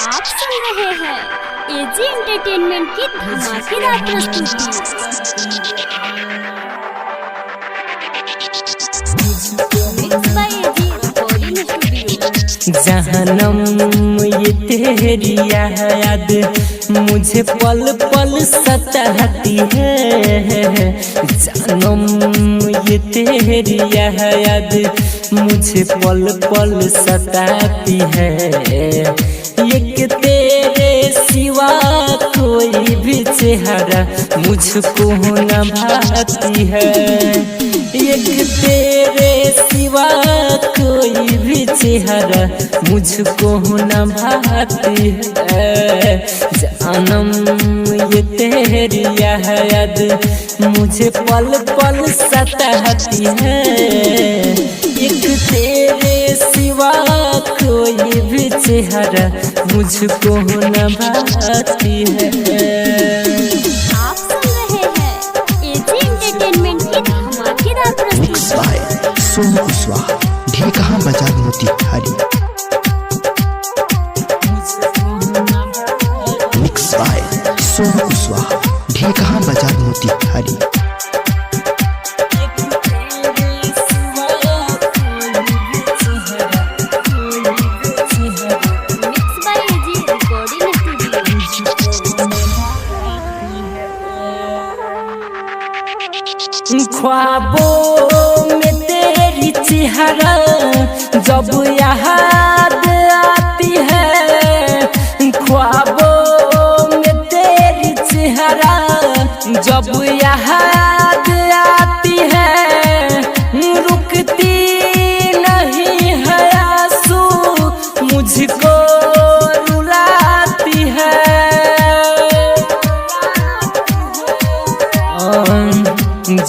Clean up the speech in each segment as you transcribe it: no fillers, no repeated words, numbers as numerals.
आप सुन रहे हैं एजी एंटरटेनमेंट की धमाकेदार प्रस्तुति। जहनम ये तेरी याद मुझे पल पल सताती है। जन्म ये तेरी याद मुझे पल पल सताती है। एक तेरे सिवा कोई भी चेहरा मुझको न भाती है। एक तेरे सिवा कोई भी चेहरा मुझको न भाती है। जानम ये तेरी याद मुझे पल पल सताती है। एक तेरे सिवा कोई भी चेहरा मुझको न भाती है। आप सुन रहे हैं एजी एंटरटेनमेंट की धमाकेदार प्रस्तुति। सोनू कुशवाहा ढेकहा बाजार मोतिहारी। मिक्स बाय सोनू कुशवाहा ढेकहा बाजार मोतिहारी। ख्वाबों में तेरी चेहरा जब याद आती है। ख्वाबों में तेरी चेहरा जब याद आती है। रुकती नहीं है आंसू मुझको रुलाती है।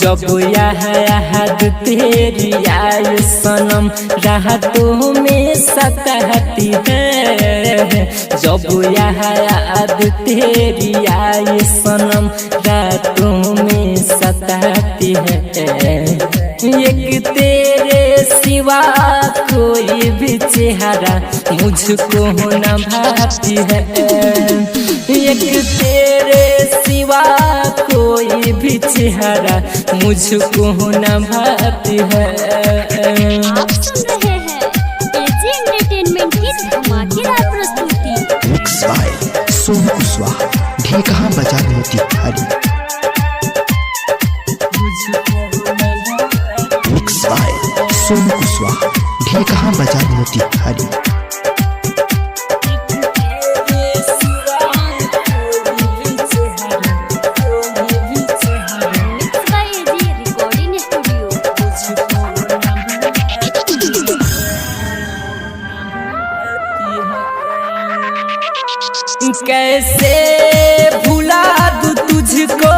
जब याद तेरी आए सनम राहतों में सताती है। जब याद तेरी आए सनम रातों में सताती है। एक तेरे सिवा कोई भी चेहरा मुझको न भाती है। एक तेरे सिवा कोई भी चेहरा मुझको न भाती है। आप सुन रहे हैं एजी एंटरटेनमेंट की धमाकेदार प्रस्तुति। मिक्स बाय सोनू कुशवाहा ढेकहा बाजार मोतिहारी। मिक्स बाय सोनू कुशवाहा ढेकहा बाजार मोतिहारी। कैसे भुला दूं तुझको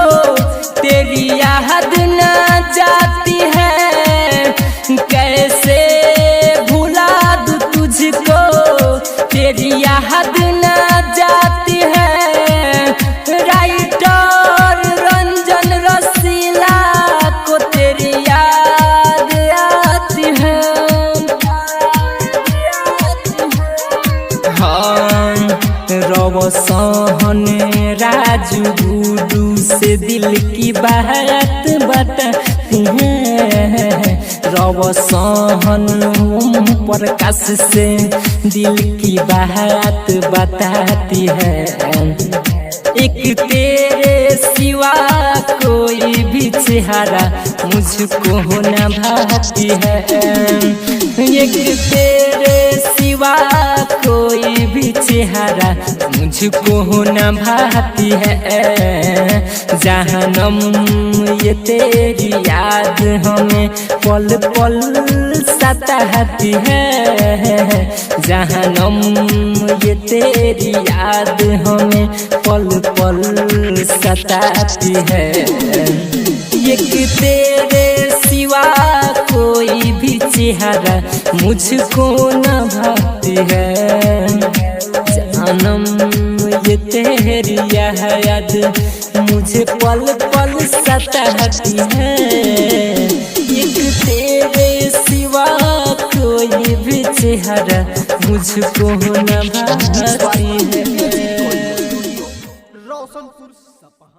तेरी याद न जाती है। कैसे भुला दूं तुझको तेरी याद न जाती है। राइटर रंजन रसीला को तेरी याद आती है। रवसन राजू गुडू से दिल की बात बताती है। रवसन प्रकाश से दिल की बात बताती है। एक तेरे सिवा कोई भी चेहरा मुझको न भाती है। एक तेरे सिवा कोई भी चेहरा मुझको न भाती है। जहनम ये तेरी याद हमें पल पल सताती है। जहनम ये तेरी याद हमें पल पल सताती है। एक तेरे सिवा कोई भी चेहरा मुझको न भाती है। जानम ये तेरी याद मुझे पल पल सताती है। एक तेरे सिवा कोई भी चेहरा मुझको न भाती है। रोशनपुर सपा।